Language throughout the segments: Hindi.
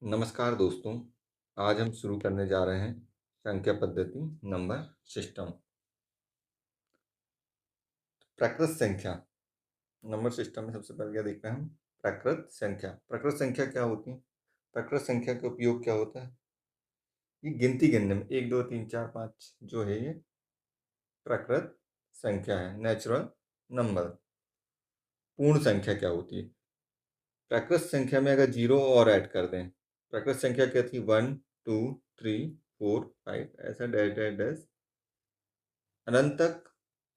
नमस्कार दोस्तों, आज हम शुरू करने जा रहे हैं संख्या पद्धति नंबर सिस्टम। प्राकृत संख्या नंबर सिस्टम में सबसे पहले क्या देखते हैं हम? प्राकृत संख्या। प्राकृत संख्या क्या होती है? प्राकृत संख्या का उपयोग क्या होता है? ये गिनती गिनने में 1 2 3 4 5 जो है ये प्राकृत संख्या है, नेचुरल नंबर। पूर्ण संख्या क्या होती है? प्राकृत संख्या में अगर जीरो और ऐड कर दें, प्राकृत संख्या क्या थी? 1 2 3 4 5 ऐसा डैश डैश डैश अनंत तक।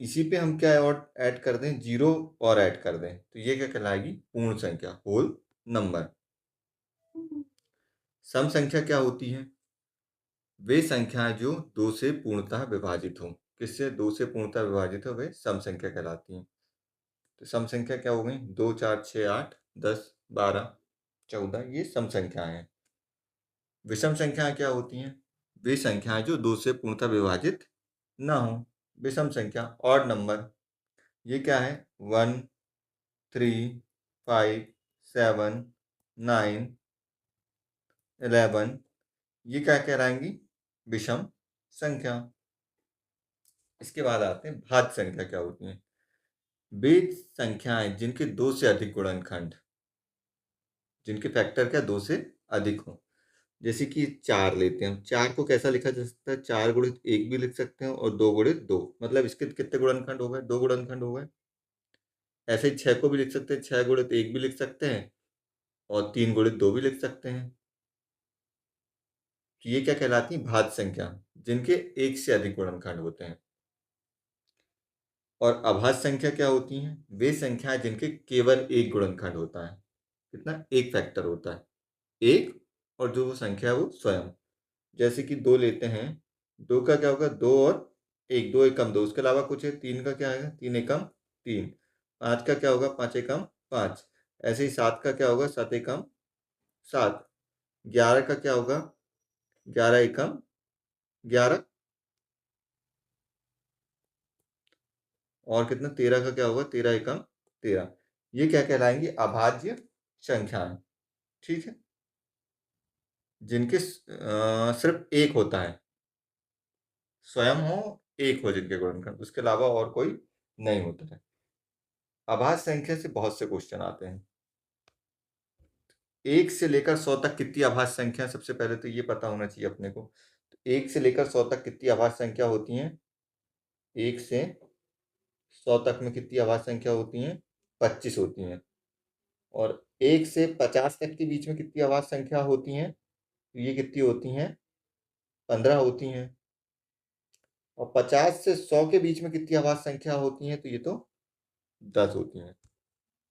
इसी पे हम क्या और ऐड कर दें? जीरो और ऐड कर दें, तो ये क्या कहलाएगी? पूर्ण संख्या, होल नंबर। सम संख्या क्या होती है? वे संख्याएं जो दो से पूर्णतः विभाजित हो। किससे? दो से पूर्णतः विभाजित हो, वे सम संख्या कहलाती हैं। तो सम संख्या क्या हो गई? 2 4 6 8 10 12 14, ये सम संख्याएं हैं। विषम संख्याएं क्या होती हैं? वे संख्याएं जो दो से पूर्णतः विभाजित ना हो। विषम संख्या, ऑड नंबर। ये क्या है? 1 3 5 7 9 11, ये क्या कहलाएंगी? विषम संख्या। इसके बाद आते हैं भाज्य संख्या क्या होती हैं? वे संख्याएं जिनके दो से अधिक गुणनखंड, जिनके फैक्टर क्या दो से अधिक हो। जैसे कि 4 लेते हैं, 4 को कैसा लिखा जा सकता है? 4 गुणित 1 भी लिख सकते हैं और 2 गुणित 2, मतलब इसके कितने गुणनखंड हो गए? 2 गुणनखंड हो गए। ऐसे ही 6 को भी लिख सकते हैं, 6 गुणित 1 भी लिख सकते हैं और 3 गुणित 2 भी लिख सकते हैं। तो ये क्या कहलाती है? भाज्य संख्या, जिनके एक से अधिक गुणनखंड होते हैं। और अभाज्य संख्या क्या होती हैं? वे संख्याएं जिनके केवल एक गुणनखंड होता है। कितना? एक फैक्टर होता है, एक, और जो वो संख्या है वो स्वयं। जैसे कि 2 लेते हैं, 2 का क्या होगा? 2 और 1, 2 एकम 2, उसके अलावा कुछ है? 3 का क्या आएगा? 3 एकम 3। 5 का क्या होगा? 5 एकम 5। ऐसे ही 7 का क्या होगा? 7 एकम 7। 11 का क्या होगा? 11 एकम 11। और कितना? 13 का क्या होगा? 13 एकम 13। ये क्या कहलाएंगी? अभाज्य संख्याएं। ठीक है, जिनके सिर्फ एक होता है, स्वयं हो, एक हो जिनके गुणनखंड, उसके अलावा और कोई नहीं होता है। अभाज्य संख्या से बहुत से क्वेश्चन आते हैं। 1 से लेकर 100 तक कितनी अभाज्य संख्या? सबसे पहले तो ये पता होना चाहिए अपने को। तो 1 से लेकर 100 तक कितनी अभाज्य संख्या होती हैं? 1 से 100 तक में कितनी अभाज्य संख्या होती हैं? 25 होती हैं। और 1 से 50 तक के बीच में कितनी अभाज्य संख्या होती हैं? तो ये कितनी होती हैं? 15 होती हैं। और 50 से 100 के बीच में कितनी अभाज्य संख्या होती हैं? तो ये तो 10 होती हैं।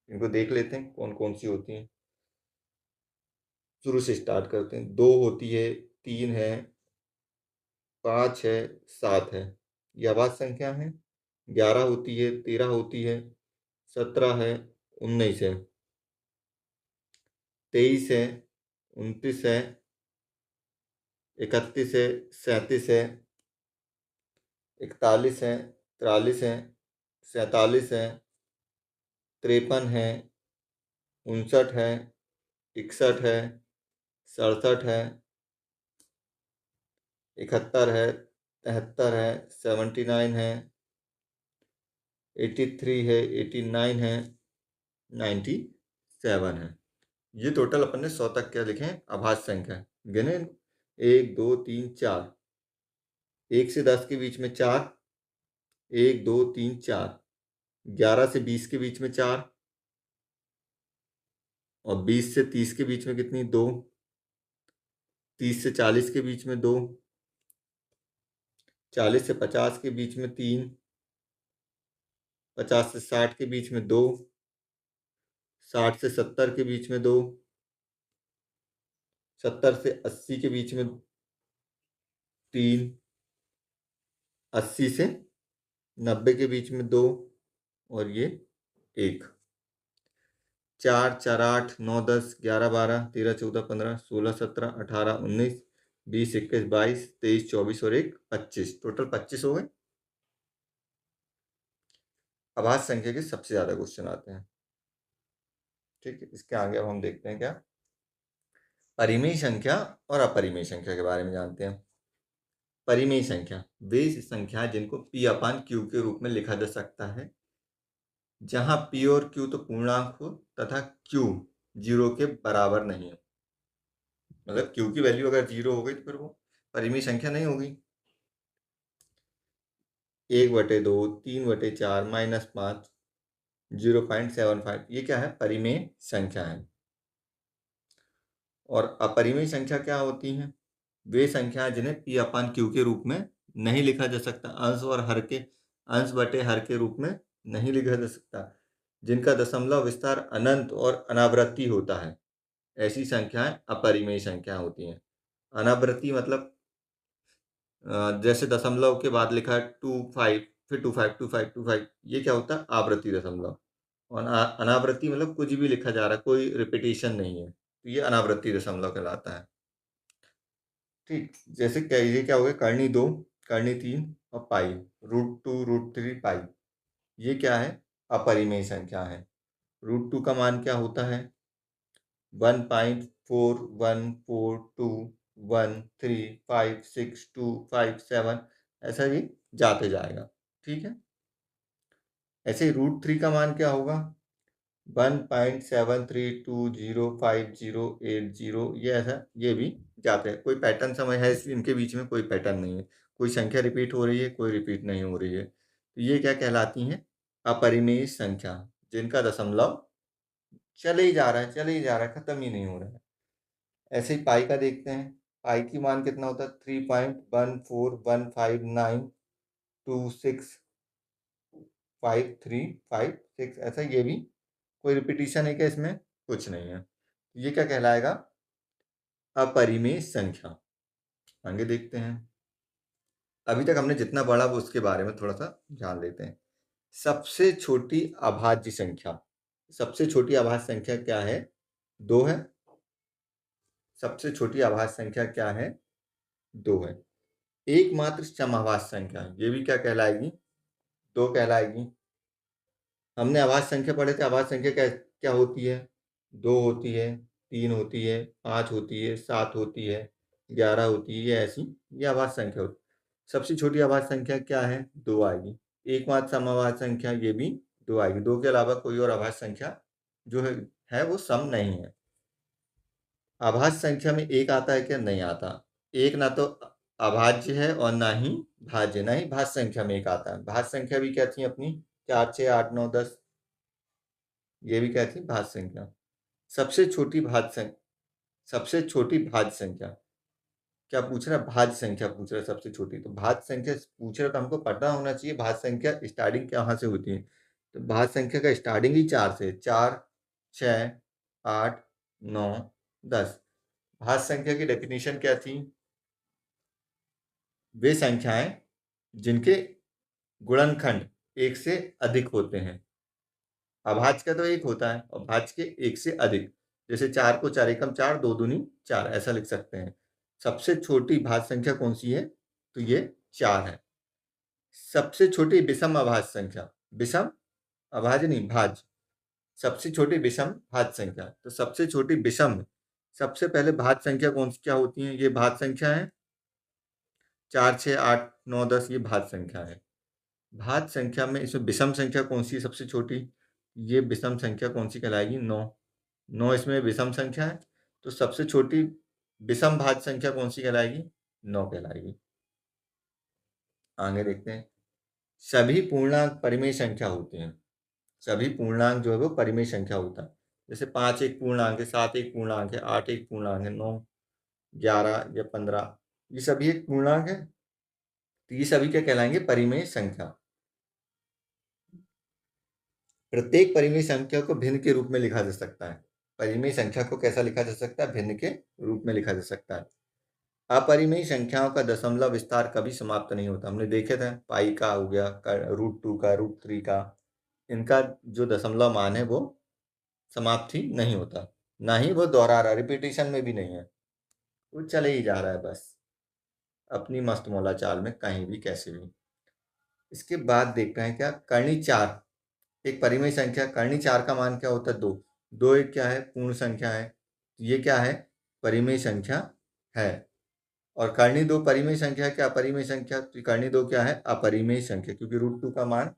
इनको देख लेते हैं कौन कौन सी होती हैं। शुरू से स्टार्ट करते हैं। 2 होती है, 3 है, 5 है, 7 है, ये अभाज्य संख्या है। 11 होती है, 13 होती है, 17 है, 19 है, 23 है, 29 है, 31 है, 37 है, 41 है, 43 है, 47 है, 53 है, 59 है, 61 है, 67 है, 71 है, 73 है, 79 है, 83 है, 89 है, 97 है। ये टोटल अपन ने 100 तक क्या लिखे हैं? अभाज्य संख्या गिने। 1 2 3 4, 1 से 10 के बीच में 4, 1 2 3 4, 11 से 20 के बीच में 4, और 20 से 30 के बीच में कितनी? 2, 30 से 40 के बीच में 2, 40 से 50 के बीच में 3, 50 से 60 के बीच में 2, 60 से 70 के बीच में 2, 70 से 80 के बीच में 3, 80 से 90 के बीच में 2, और ये 1। 4 4 8 9 10 11 12 13 14 15 16 17 18 19 20 21 22 23 24 और 1 25, टोटल 25 हो गए। अभाज्य संख्या के सबसे ज्यादा क्वेश्चन आते हैं। ठीक है, इसके आगे अब हम देखते हैं क्या? परिमेय संख्या और अपरिमेय संख्या के बारे में जानते हैं। परिमेय संख्या वे संख्या जिनको p अपान q के रूप में लिखा जा सकता है, जहां p और q तो पूर्णांक हो तथा q 0 के बराबर नहीं हो। मतलब q की वैल्यू अगर 0 हो गई तो फिर वो परिमेय संख्या नहीं होगी। 1/2, 3/4, -5, 0.75 ये क्या है? परिमेय संख्या है। और अपरिमेय संख्या क्या होती हैं? वे संख्या जिन्हें p अपान q के रूप में नहीं लिखा जा सकता, अंश बटे हर के रूप में नहीं लिखा जा सकता, जिनका दशमलव विस्तार अनंत और अनावृत्ति होता है, ऐसी संख्याएं अपरिमेय संख्या होती हैं। अनावृत्ति मतलब जैसे दशमलव के बाद लिखा है 25, फिर 25, 25, 25, ये क्या होता है? आवृत्ति दशमलव। और अनावृत्ति मतलब कुछ भी लिखा जा रहा है, कोई रिपीटेशन नहीं है, तो ये अनावृत्ति दशमलव कहलाता है। ठीक, जैसे क्या ये क्या हो गया? कर्णी 2, कर्णी 3 और पाई, √2, √3 पाई, ये क्या है? अपरिमेय संख्या है। √2 का मान क्या होता है? 1.41421356257, ऐसा ही जाते जाएगा। ठीक है, ऐसे ही √3 का मान क्या होगा? 1.73205080, ये ऐसा ये भी जाते हैं। कोई पैटर्न समझ है इनके बीच में? कोई पैटर्न नहीं है, कोई संख्या रिपीट हो रही है, कोई रिपीट नहीं हो रही है। तो ये क्या कहलाती हैं? अपरिमेय संख्या, जिनका दशमलव चले ही जा रहा है, चले ही जा रहा है, खत्म ही नहीं हो रहा है। ऐसे ही पाई का देखते हैं। पाई की मान कितना होता है? 3.14159265356, ऐसा ये भी कोई रिपीटिशन है क्या इसमें? कुछ नहीं है। ये क्या कहलाएगा? अपरिमेय संख्या। आगे देखते हैं। अभी तक हमने जितना पढ़ा वो उसके बारे में थोड़ा सा जान लेते हैं। सबसे छोटी अभाज्य संख्या, सबसे छोटी अभाज्य संख्या क्या है? 2 है। सबसे छोटी अभाज्य संख्या क्या है? 2 है। एकमात्र समअभाज्य संख्या, ये भी क्या कहलाएगी? 2 कहलाएगी। हमने अभाज्य संख्या पढ़े थे। अभाज्य संख्या क्या क्या होती है? 2 होती है, 3 होती है, 5 होती है, 7 होती है, 11 होती है, ये ऐसी ये अभाज्य संख्या होती है। सबसे छोटी अभाज्य संख्या क्या है? 2 आएगी। एकमात्र समअभाज्य संख्या, ये भी 2 आएगी। 2 के अलावा कोई और अभाज्य संख्या जो है वो सम नहीं है। अभाज्य संख्या में एक आता है क्या? नहीं आता। एक ना तो अभाज्य है और ना ही भाज्य, ना ही भाज्य संख्या में एक आता है। भाज्य संख्या भी क्या थी अपनी? 4, 6, 8, 9, 10, ये भी क्या थी? भाज्य संख्या। सबसे छोटी भाज्य संख्या, सबसे छोटी भाज्य संख्या क्या पूछ रहा है? भाज्य संख्या पूछ रहा है सबसे छोटी। तो भाज्य संख्या पूछ रहा है तो हमको पता होना चाहिए भाज्य संख्या स्टार्टिंग कहाँ से होती है। तो भाज्य संख्या का स्टार्टिंग ही 4 से, 4, 6, 8, 9, 10। भाज्य संख्या की डेफिनेशन क्या थी? वे संख्याएं जिनके गुणनखंड 1 से अधिक होते हैं। अभाज्य का तो 1 होता है और भाज्य के 1 से अधिक। जैसे 4 को 4 एकम 4, 2 दूनी 4, ऐसा लिख सकते हैं। सबसे छोटी भाज्य संख्या कौन सी है? तो ये 4 है। सबसे छोटी विषम अभाज्य संख्या, विषम अभाज्य नहीं, भाज्य। सबसे छोटी विषम भाज्य संख्या, तो सबसे छोटी विषम, सबसे पहले भाज्य संख्या कौन सी क्या होती है? ये भाज्य संख्या है। 4, 6, 8, 9, 10 ये भाज्य संख्या है। भाज्य संख्या में इसमें विषम संख्या कौन सी है सबसे छोटी? ये विषम संख्या कौन सी कहलाएगी? 9। 9 इसमें विषम संख्या है, तो सबसे छोटी विषम भाज्य संख्या कौन सी कहलाएगी? 9 कहलाएगी। आगे देखते हैं। सभी पूर्णांक परिमेय संख्या होते हैं। सभी पूर्णांक जो है वो परिमेय संख्या होता है। जैसे 5 एक पूर्णांक है, 7 एक पूर्णांक है, 8 एक पूर्णांक है, 9, 11 या 15 ये सभी एक पूर्णांक है। तो ये सभी क्या कहलाएंगे? परिमेय संख्या। प्रत्येक परिमेय संख्या को भिन्न के रूप में लिखा जा सकता है। परिमेय संख्या को कैसा लिखा जा सकता है? भिन्न के रूप में लिखा जा सकता है। अपरिमेय संख्याओं का दशमलव विस्तार कभी समाप्त नहीं होता। हमने देखे थे पाई का हो गया, √2 का, √3 का, इनका जो दशमलव मान है वो समाप्त ही नहीं होता, ना ही वो दोहरा रहा, रिपीटेशन में भी नहीं है, वो चले ही जा रहा है बस अपनी मस्त मौला चाल में, कहीं भी कैसे भी। इसके बाद देखते हैं क्या? कर्णी 4 एक परिमेय संख्या। कर्णी 4 का मान क्या होता है? 2। 2 एक क्या है? पूर्ण संख्या है। ये क्या है? परिमेय संख्या है। और कर्णी दो परिमेय संख्या है क्या अपरिमेय संख्या? तो कर्णी दो क्या है? अपरिमेय संख्या, क्योंकि √2 का मान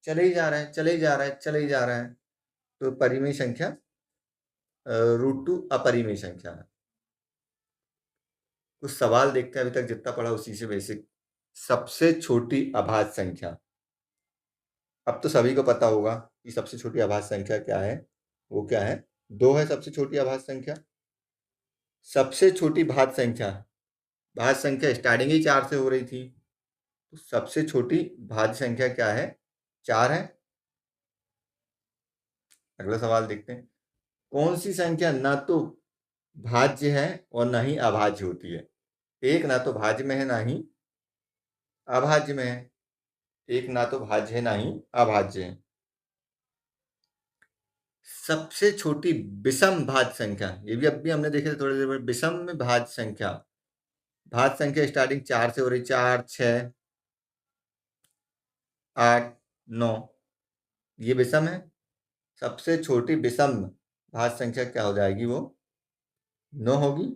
चले ही जा रहा है, चले ही जा रहा है, चले ही जा रहा है, तो परिमेय संख्या √2 अपरिमेय संख्या है। कुछ सवाल देखते हैं, अभी तक जितना पढ़ा उसी से बेसिक। सबसे छोटी अभाज्य संख्या, अब तो सभी को पता होगा कि सबसे छोटी अभाज्य संख्या क्या है। वो क्या है? 2 है सबसे छोटी अभाज्य संख्या। सबसे छोटी भाज्य संख्या, भाज्य संख्या स्टार्टिंग ही 4 से हो रही थी, तो सबसे छोटी भाज्य संख्या क्या है? 4 है। अगला सवाल देखते हैं। कौन सी संख्या ना तो भाज्य है और ना ही अभाज्य होती है? एक ना तो भाज्य में है ना ही अभाज्य में है। एक ना तो भाज्य है ना ही अभाज्य है। सबसे छोटी विषम भाज्य संख्या, ये भी अभी हमने देखे थे थोड़ी देर में। विषम में भाज्य संख्या, भाज्य संख्या स्टार्टिंग 4 से हो रही, 4, 6, 8, 9, ये विषम है। सबसे छोटी विषम भाज्य संख्या क्या हो जाएगी? वो 9 होगी।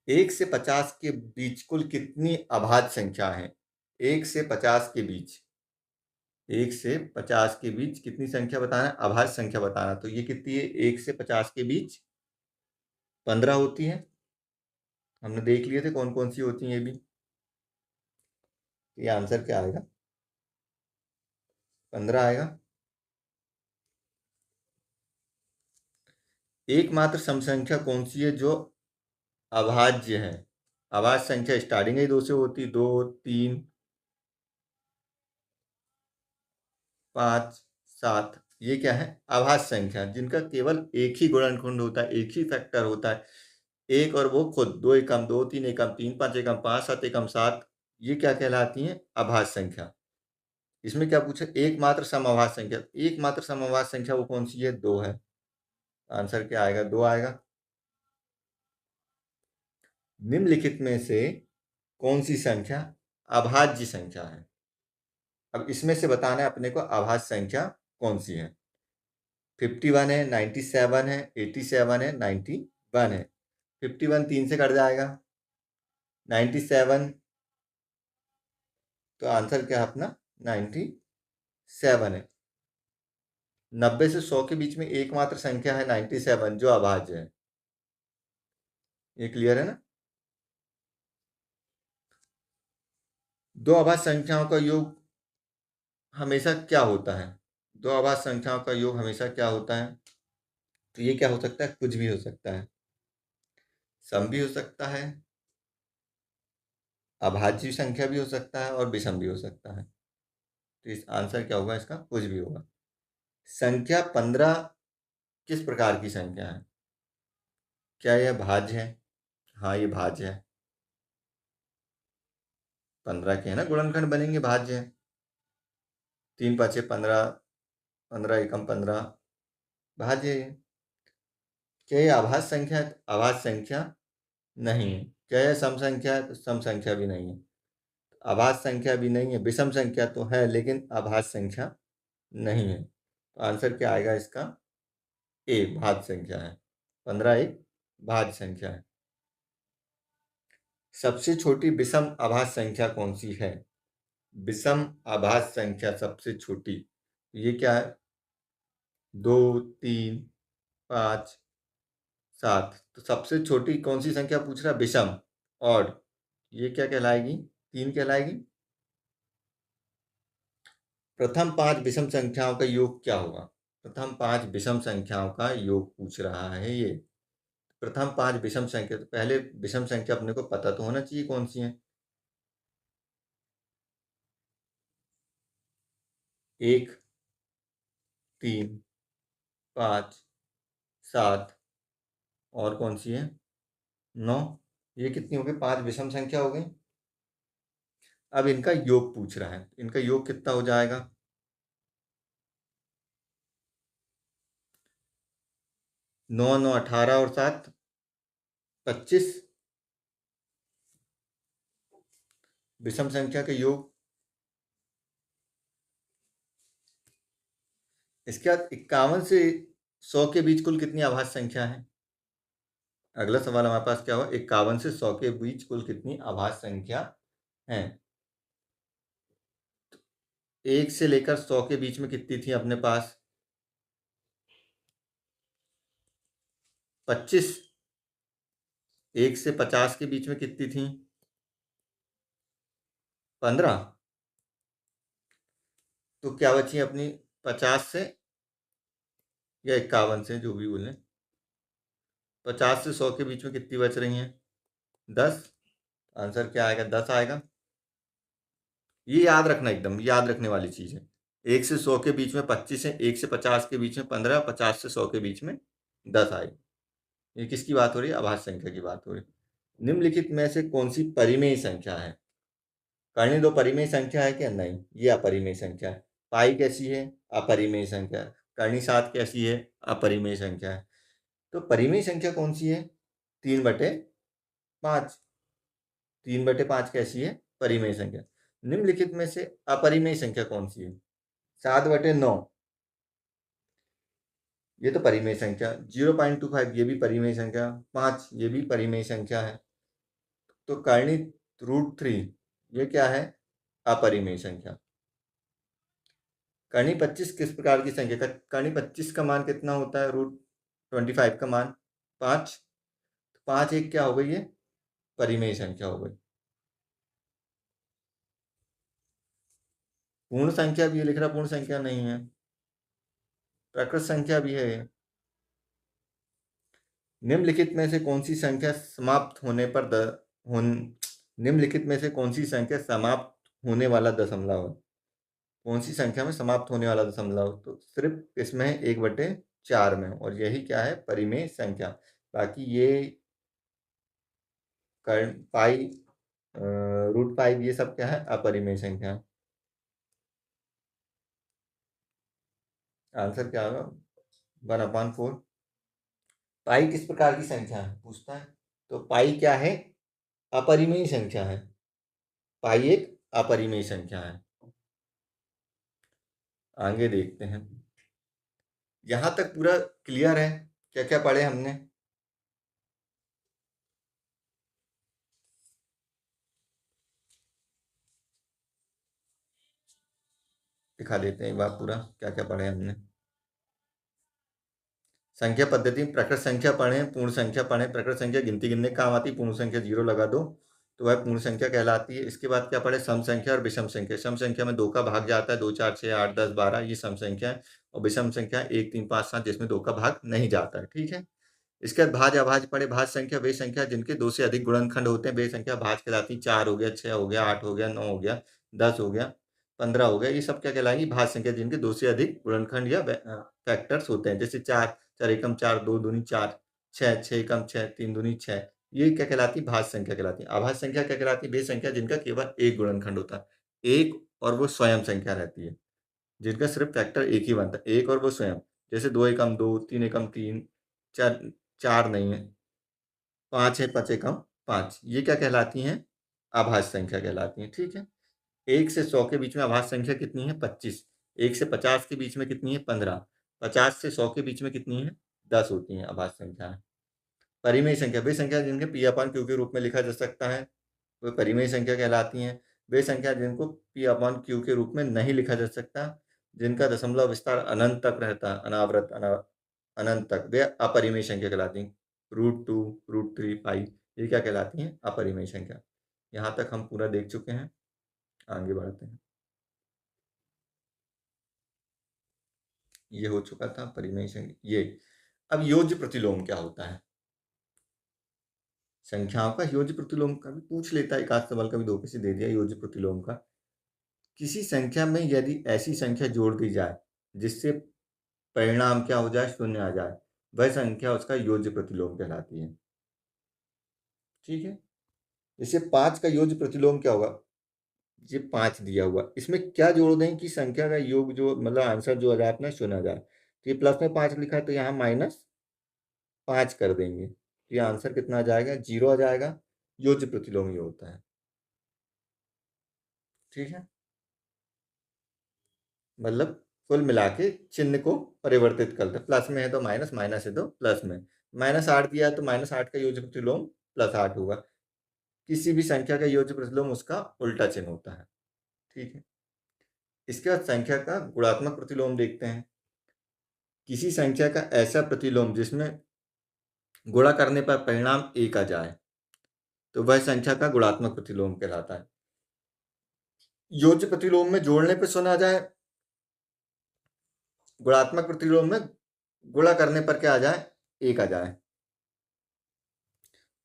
1 से 50 के बीच कुल कितनी अभाज्य संख्या है? 1 से 50 के बीच, 1 से 50 के बीच कितनी संख्या बताना है? अभाज्य संख्या बताना। तो ये कितनी है? 1 से 50 के बीच 15 होती है। हमने देख लिए थे कौन कौन सी होती हैं ये भी। ये आंसर क्या आएगा? 15 आएगा। एकमात्र सम संख्या कौन सी है जो अभाज्य है? अभाज्य संख्या स्टार्टिंग ही 2 से होती, 2, 3, 5, 7, ये क्या है? अभाज्य संख्या, जिनका केवल एक ही गुणनखंड होता है, एक ही फैक्टर होता है, एक और वो खुद। 2 एकम 2, 3 एकम 3, 5 एकम 5, 7 एकम 7, ये क्या कहलाती हैं? अभाज्य संख्या। इसमें क्या पूछा? एकमात्र समअभाज्य संख्या। एकमात्र समअभाज्य संख्या वो कौन सी है? 2 है। आंसर क्या आएगा? 2 आएगा। निम्नलिखित में से कौन सी संख्या अभाज्य संख्या है? अब इसमें से बताना है अपने को अभाज्य संख्या कौन सी है। 51 है, 97 है, 87 है, 91 है। 51 3 से कट जाएगा, 97, तो आंसर क्या है अपना? 97 है। 90 से 100 के बीच में एकमात्र संख्या है 97 जो अभाज्य है। ये क्लियर है ना? दो अभाज्य संख्याओं का योग हमेशा क्या होता है? दो अभाज्य संख्याओं का योग हमेशा क्या होता है? तो ये क्या हो सकता है? कुछ भी हो सकता है। सम भी हो सकता है, अभाज्य संख्या भी हो सकता है और विषम भी हो सकता है। तो इस आंसर क्या होगा इसका? कुछ भी होगा। संख्या 15 किस प्रकार की संख्या है? क्या यह भाज्य है? हाँ, ये भाज्य है। 15 के है ना गुणनखंड बनेंगे, भाज्य है। 3 पाँचे 15, 15 एकम 15, भाज्य है। क्या ये अभाज्य संख्या है? अभाज्य संख्या नहीं है। क्या यह सम संख्या है? तो सम संख्या भी नहीं है। अभाज्य संख्या भी नहीं है, विषम संख्या तो है लेकिन अभाज्य संख्या नहीं है। तो आंसर क्या आएगा इसका? ए, भाज्य संख्या है। 15 एक भाज्य संख्या है। सबसे छोटी विषम अभाज्य संख्या कौन सी है? विषम अभाज्य संख्या सबसे छोटी, ये क्या है? 2, 3, 5, 7। तो सबसे छोटी कौन सी संख्या पूछ रहा है? विषम। और ये क्या कहलाएगी? 3 कहलाएगी। प्रथम 5 विषम संख्याओं का योग क्या होगा? प्रथम 5 विषम संख्याओं का योग पूछ रहा है ये। प्रथम 5 विषम संख्या, तो पहले विषम संख्या अपने को पता तो होना चाहिए कौन सी है। 1, 3, 5, 7, और कौन सी है? 9। ये कितनी हो गई? 5 विषम संख्या हो गई। अब इनका योग पूछ रहा है, इनका योग कितना हो जाएगा? 9, 9, 18 और 7, 25। विषम संख्या का योग। इसके बाद 51 से 100 के बीच कुल कितनी अभाज्य संख्या है? अगला सवाल हमारे पास क्या हुआ, 51 से 100 के बीच कुल कितनी आभाज्य संख्या है। 1 से लेकर 100 के बीच में कितनी थी अपने पास, 25। 1 से 50 के बीच में कितनी थी, 15। तो क्या बची अपनी, 50 से या 51 से, जो भी बोले। 50 से 100 के बीच में कितनी बच रही हैं, 10। आंसर क्या आएगा, 10 आएगा। ये याद रखना, एकदम याद रखने वाली चीज है। 1 से 100 के बीच में 25 है, 1 से 50 के बीच में 15, 50 से 100 के बीच में 10 आएगी। ये किसकी बात हो रही है, अभाज्य संख्या की बात हो रही है। निम्नलिखित में से कौन सी परिमेय संख्या है। करनी दो परिमेय संख्या है क्या, नहीं, ये अपरिमेय संख्या है। पाई कैसी है, अपरिमेय संख्या है। करनी 7 कैसी है, अपरिमेय संख्या है। तो परिमेय संख्या कौन सी है, 3/5। 3/5 कैसी है, परिमेय संख्या। निम्नलिखित में से अपरिमेय संख्या कौन सी है, 7/9। ये तो परिमेय संख्या। 0.25 ये भी परिमेय संख्या। 5 ये भी परिमेय संख्या है। तो करनी √3 ये क्या है, अपरिमेय संख्या। करनी 25 किस प्रकार की संख्या का, करनी 25 का मान कितना होता है, √25 का मान 5। 5 एक क्या हो गई, है परिमेय संख्या हो गई। पूर्ण संख्या भी लिख रहा, पूर्ण संख्या नहीं है, प्रकृत संख्या भी है। निम्नलिखित में से कौन सी संख्या समाप्त होने पर निम्नलिखित में से कौन सी संख्या समाप्त होने वाला दशमलव है। कौन सी संख्या में समाप्त होने वाला दशमलव, तो सिर्फ इसमें 1/4 में, और यही क्या है, परिमेय संख्या। बाकी ये पाई, √5 ये सब क्या है, अपरिमेय संख्या। आंसर क्या होगा, 1/4। पाई किस प्रकार की संख्या है पूछता है, तो पाई क्या है, अपरिमेय संख्या है। पाई एक अपरिमेय संख्या है। आगे देखते हैं। यहां तक पूरा क्लियर है, क्या क्या पढ़े हमने। दिखा देते हैं एक बार पूरा क्या क्या पढ़े हमने। संख्या पद्धति में प्रकृत संख्या पढ़े, पूर्ण संख्या पढ़े। प्रकृत संख्या गिनती गिनने का काम आती, पूर्ण संख्या 0 लगा दो तो वह पूर्ण संख्या कहलाती है। इसके बाद क्या पढ़े, सम संख्या और विषम संख्या। सम संख्या में 2 का भाग जाता है, 2 4 6 8 10 12, ये सम संख्या है। और विषम संख्या 1 3 5 7, जिसमें 2 का भाग नहीं जाता है, ठीक है। इसके बाद भाज्य अभाज्य पढ़े। भाज्य संख्या वे संख्या जिनके 2 से अधिक गुणनखंड होते हैं, वे संख्या भाज्य कहलाती है। 4 हो गया, 6 हो गया, 8 हो गया, 9 हो गया, 10 हो गया, 15 हो गया, ये सब क्या कहलाएंगी, भाज्य संख्या जिनके 2 से अधिक गुणनखंड या फैक्टर्स होते हैं। जैसे 4 4 एकम 4, 2 दूनी 4, 6 6 एकम 6, 3 दूनी 6, ये क्या कहलाती है, भाज्य संख्या कहलाती है। अभाज्य संख्या क्या कहलाती है, वे संख्या जिनका केवल एक गुणनखंड होता है, एक, और वो स्वयं संख्या रहती है, जिनका सिर्फ फैक्टर एक ही बनता है, एक और वो स्वयं। जैसे 2 एकम 2, 3 एकम 3, 4 4 नहीं है, 5 है, 5 एकम 5, ये क्या कहलाती हैं, आभाज्य संख्या कहलाती हैं, ठीक है। 1 से 100 के बीच में आभाज्य संख्या कितनी है, 25। 1 से 50 के बीच में कितनी है, 15। 50 से 100 के बीच में कितनी है, 10 होती हैं आभाज्य संख्या। परिमेय संख्या वे संख्या जिनके P/Q के रूप में लिखा जा सकता है, वे परिमेय संख्या कहलाती हैं। वे संख्या जिनको P/Q के रूप में नहीं लिखा जा सकता, जिनका दशमलव विस्तार अनंत तक रहता है, अनावृत अनंत तक, वे अपरिमेय संख्या कहलाती हैं। √2 √3 पाई, ये क्या कहलाती हैं, अपरिमेय संख्या। यहाँ तक हम पूरा देख चुके हैं, आगे बढ़ते हैं। ये हो चुका था परिमेय संख्या। ये अब योज्य प्रतिलोम क्या होता है। संख्याओं का योज्य प्रतिलोम का भी पूछ लेता है, एक आध सवाल का भी 2 किसी दे दिया योज्य प्रतिलोम का। किसी संख्या में यदि ऐसी संख्या जोड़ दी जाए जिससे परिणाम क्या हो जाए, शून्य आ जाए, वह संख्या उसका योज्य प्रतिलोम कहलाती है, ठीक है। जैसे 5 का योज्य प्रतिलोम क्या होगा, ये 5 दिया हुआ, इसमें क्या जोड़ दें कि संख्या का योग जो मतलब आंसर जो आ जाए अपना शून्य आ जाए। तो ये प्लस में 5 लिखा है तो यहाँ -5 कर देंगे, तो ये आंसर कितना आ जाएगा, 0 आ जाएगा। योज्य प्रतिलोम ये होता है, ठीक है। मतलब कुल मिला के चिन्ह को परिवर्तित कर दे, प्लस में है तो माइनस, माइनस है तो प्लस में। -8 दिया है तो -8 का योज्य प्रतिलोम +8 होगा। किसी भी संख्या का योज्य प्रतिलोम उसका उल्टा चिन्ह होता है। ठीक है, इसके बाद संख्या का गुणात्मक प्रतिलोम देखते हैं। किसी संख्या का ऐसा प्रतिलोम जिसमें गुणा करने पर परिणाम 1 आ जाए तो वह संख्या का गुणात्मक प्रतिलोम कहलाता है। योज्य प्रतिलोम में जोड़ने पर शून्य आ जाए, गुणात्मक प्रतिलोम में गुणा करने पर क्या आ जाए, 1 आ जाए।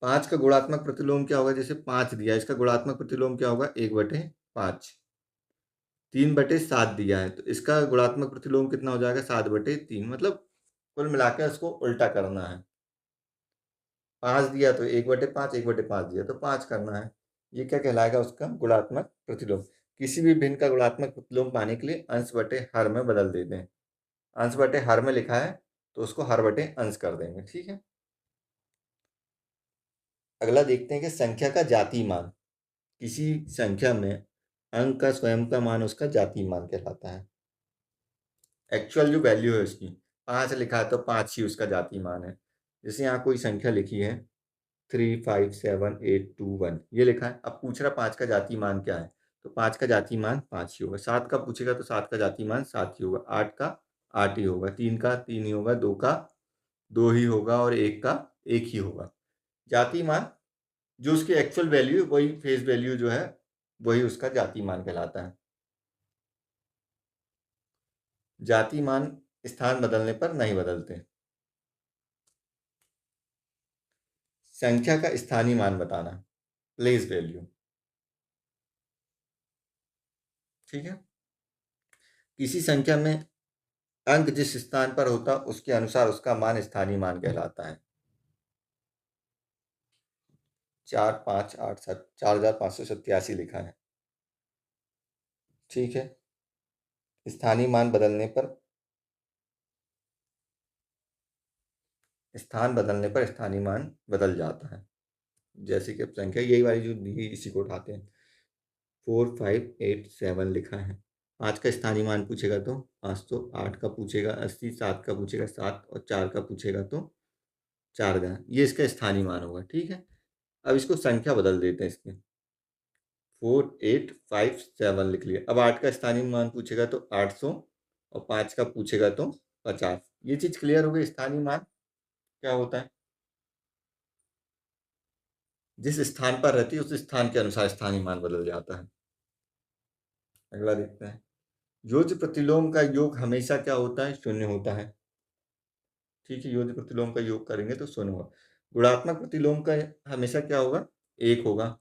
5 का गुणात्मक प्रतिलोम क्या होगा, जैसे 5 दिया, इसका गुणात्मक प्रतिलोम क्या होगा, 1/5। 3/7 दिया है तो इसका गुणात्मक प्रतिलोम कितना हो जाएगा, 7/3। मतलब कुल मिलाकर इसको उल्टा करना है। 5 दिया तो 1/5, 1/5 दिया तो 5 करना है। ये क्या कहलाएगा, उसका गुणात्मक प्रतिलोम। किसी भी भिन्न का गुणात्मक प्रतिलोम पाने के लिए अंश बटे हर में बदल देते हैं। अंश बटे हर में लिखा है तो उसको हर बटे अंश कर देंगे। ठीक है, अगला देखते हैं कि संख्या का जाती मान। किसी संख्या में अंक का स्वयं का मान उसका जाती मान कहलाता है। एक्चुअल जो वैल्यू है उसकी 5 लिखा है तो 5 ही उसका जाती मान है। जैसे यहाँ कोई संख्या लिखी है 35781 ये लिखा है। अब पूछ रहा 5 का जाती मान क्या है, तो 5 का जाती मान 5 ही होगा। 7 का पूछेगा तो 7 का जाती मान 7 ही होगा। 8 का 8 ही होगा। 3 का 3 ही होगा। 2 का 2 ही होगा और 1 का 1 ही होगा। जाती मान जो उसकी एक्चुअल वैल्यू वही फेस वैल्यू जो है वही उसका जाती मान कहलाता है। जाति मान स्थान बदलने पर नहीं बदलते। संख्या का स्थानीय मान बताना, प्लेस वैल्यू। ठीक है, किसी संख्या में अंक जिस स्थान पर होता उसके अनुसार उसका मान स्थानीय मान कहलाता है। 4587 4587 लिखा है। ठीक है, स्थानीय मान बदलने पर स्थान बदलने पर स्थानीय मान बदल जाता है। जैसे कि अब संख्या यही वाली जो दी है इसी को उठाते हैं। 4587 लिखा है। 5 का स्थानीय मान पूछेगा तो 500, 8 का पूछेगा 80, 7 का पूछेगा 7 और 4 का पूछेगा तो 4 का। ये इसका स्थानीय मान होगा। ठीक है, अब इसको संख्या बदल देते हैं इसकी। 4857 लिख लिया। अब 8 का स्थानीय मान पूछेगा तो 800 और 5 का पूछेगा तो 50। ये चीज क्लियर हो गई, स्थानीय मान क्या होता है। जिस स्थान पर रहती है उस स्थान के अनुसार स्थानीय मान बदल जाता है। अगला देखते हैं, योज्य प्रतिलोम का योग हमेशा क्या होता है, शून्य होता है। ठीक है, योज्य प्रतिलोम का योग करेंगे तो शून्य होगा। गुणात्मक प्रतिलोम का हमेशा क्या होगा, 1 होगा।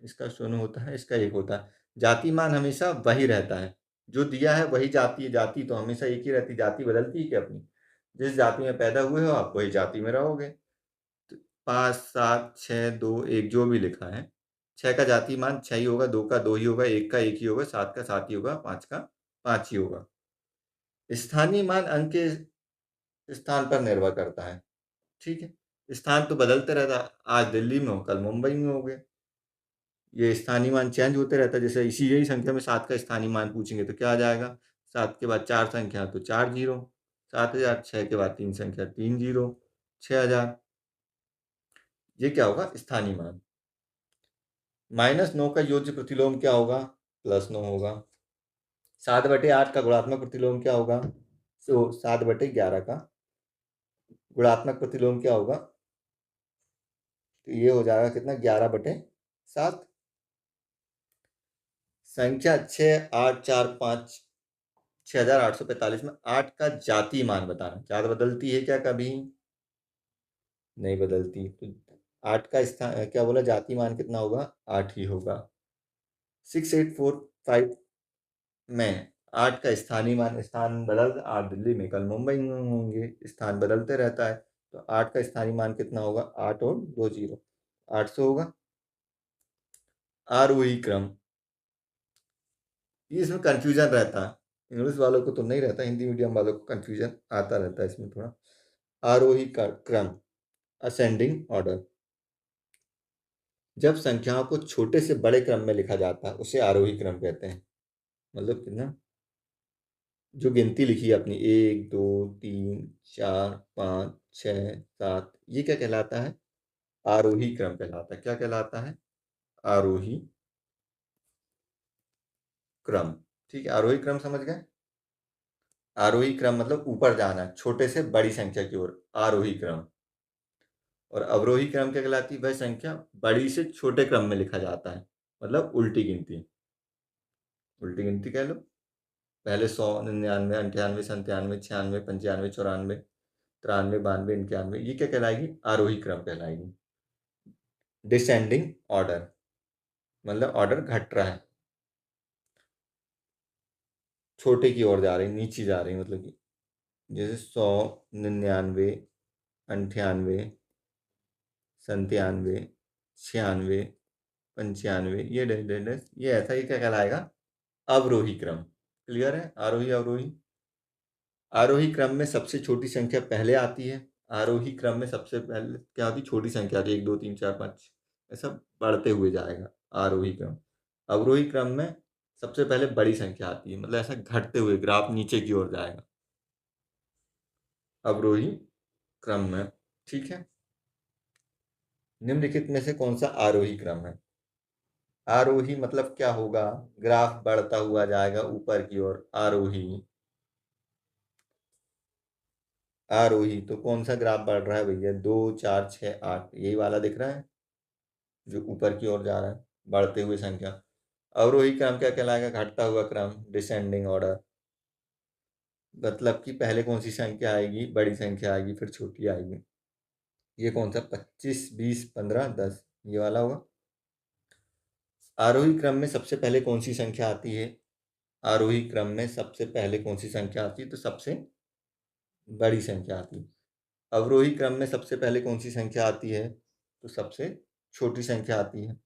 इसका शून्य होता है, इसका 1 होता है। जाति मान हमेशा वही रहता है, जो दिया है वही जाति है। जाति तो हमेशा एक ही रहती, जाति बदलती है क्या अपनी। जिस जाति में पैदा हुए हो आप वही जाति में रहोगे। तो 5 7 6 2 1 जो भी लिखा है, 6 का जाति मान 6 ही होगा। 2 का 2 ही होगा। 1 का 1 ही होगा। 7 का 7 ही होगा। 5 का 5 ही होगा। स्थानीय मान अंक के स्थान पर निर्भर करता है। ठीक है, स्थान तो बदलते रहता है। आज दिल्ली में हो कल मुंबई में हो गए। ये स्थानीय मान चेंज होते रहता है। जैसे इसी यही संख्या में 7 का स्थानीय मान पूछेंगे तो क्या आ जाएगा, 7 के बाद 4 संख्या तो 4 जीरो। 7000। 6 के बाद 3 संख्या 3 जीरो। 6000। ये क्या होगा, स्थानीय मान। -9 का योज्य प्रतिलोम क्या होगा, +9 होगा। 7/8 का गुणात्मक प्रतिलोम क्या होगा, तो 7/11 का गुणात्मक प्रतिलोम क्या होगा, तो ये हो जाएगा कितना, 11/7। संख्या 6845 6845 में 8 का जाती मान बताना। जात बदलती है क्या कभी, नहीं बदलती। तो 8 का स्थान क्या बोला, जाती मान कितना होगा, 8 ही होगा। 6845 में 8 का स्थानीय मान, स्थान बदल, आज दिल्ली में कल मुंबई में होंगे, स्थान बदलते रहता है। तो 8 का स्थानीय मान कितना होगा, 8 और 2 जीरो, 800 होगा। आरोही क्रम, ये इसमें कंफ्यूजन रहता है। इंग्लिश वालों को तो नहीं रहता, हिंदी मीडियम वालों को कंफ्यूजन आता रहता है इसमें थोड़ा। आरोही क्रम, असेंडिंग ऑर्डर। जब संख्याओं को छोटे से बड़े क्रम में लिखा जाता है उसे आरोही क्रम कहते हैं। मतलब कितना, जो गिनती लिखी है अपनी 1 2 3 4 5 6, 7, ये क्या कहलाता है? आरोही क्रम कहलाता है। क्या कहलाता है? आरोही क्रम। ठीक है, आरोही क्रम समझ गए? आरोही क्रम मतलब ऊपर जाना, छोटे से बड़ी संख्या की ओर, आरोही क्रम। और अवरोही क्रम क्या कहलाती है? वह संख्या बड़ी से छोटे क्रम में लिखा जाता है, मतलब उल्टी गिनती। उल्टी गिनती कह लो। पहले 100, 99, 98, 97, 96, 95, 94, 93, 92, 91, ये क्या कहलाएगी? आरोही क्रम कहलाएगी। डिसेंडिंग ऑर्डर मतलब ऑर्डर घट रहा है, छोटे की ओर जा रही, नीचे जा रही, मतलब कि जैसे 100, 99, 98, 97, 96, 95, ये डैश डैश डैश, ये ऐसा ही क्या कहलाएगा? अवरोही क्रम। क्लियर है? आरोही अवरोही। आरोही क्रम में सबसे छोटी संख्या पहले आती है। आरोही क्रम में सबसे पहले क्या आती है? छोटी संख्या आती है, 1, 2, 3, 4, 5, ऐसा बढ़ते हुए जाएगा आरोही क्रम। अवरोही क्रम में सबसे पहले बड़ी संख्या आती है, मतलब ऐसा घटते हुए ग्राफ नीचे की ओर जाएगा अवरोही क्रम में। ठीक है, निम्नलिखित में से कौन सा आरोही क्रम है? आरोही मतलब क्या होगा? ग्राफ बढ़ता हुआ जाएगा ऊपर की ओर, आरोही। आरोही तो कौन सा ग्राफ बढ़ रहा है भैया? 2, 4, 6, 8, यही वाला दिख रहा है जो ऊपर की ओर जा रहा है, बढ़ते हुए संख्या। अवरोही क्रम क्या कहलाएगा? घटता हुआ क्रम, डिसेंडिंग ऑर्डर। मतलब कि पहले कौन सी संख्या आएगी? बड़ी संख्या आएगी, फिर छोटी आएगी। ये कौन सा? 25, 20, 15, 10, ये वाला होगा। आरोही क्रम में सबसे पहले कौन सी संख्या आती है? आरोही क्रम में सबसे पहले कौन सी संख्या आती है? तो सबसे बड़ी संख्या आती है। अवरोही क्रम में सबसे पहले कौन सी संख्या आती है? तो सबसे छोटी संख्या आती है।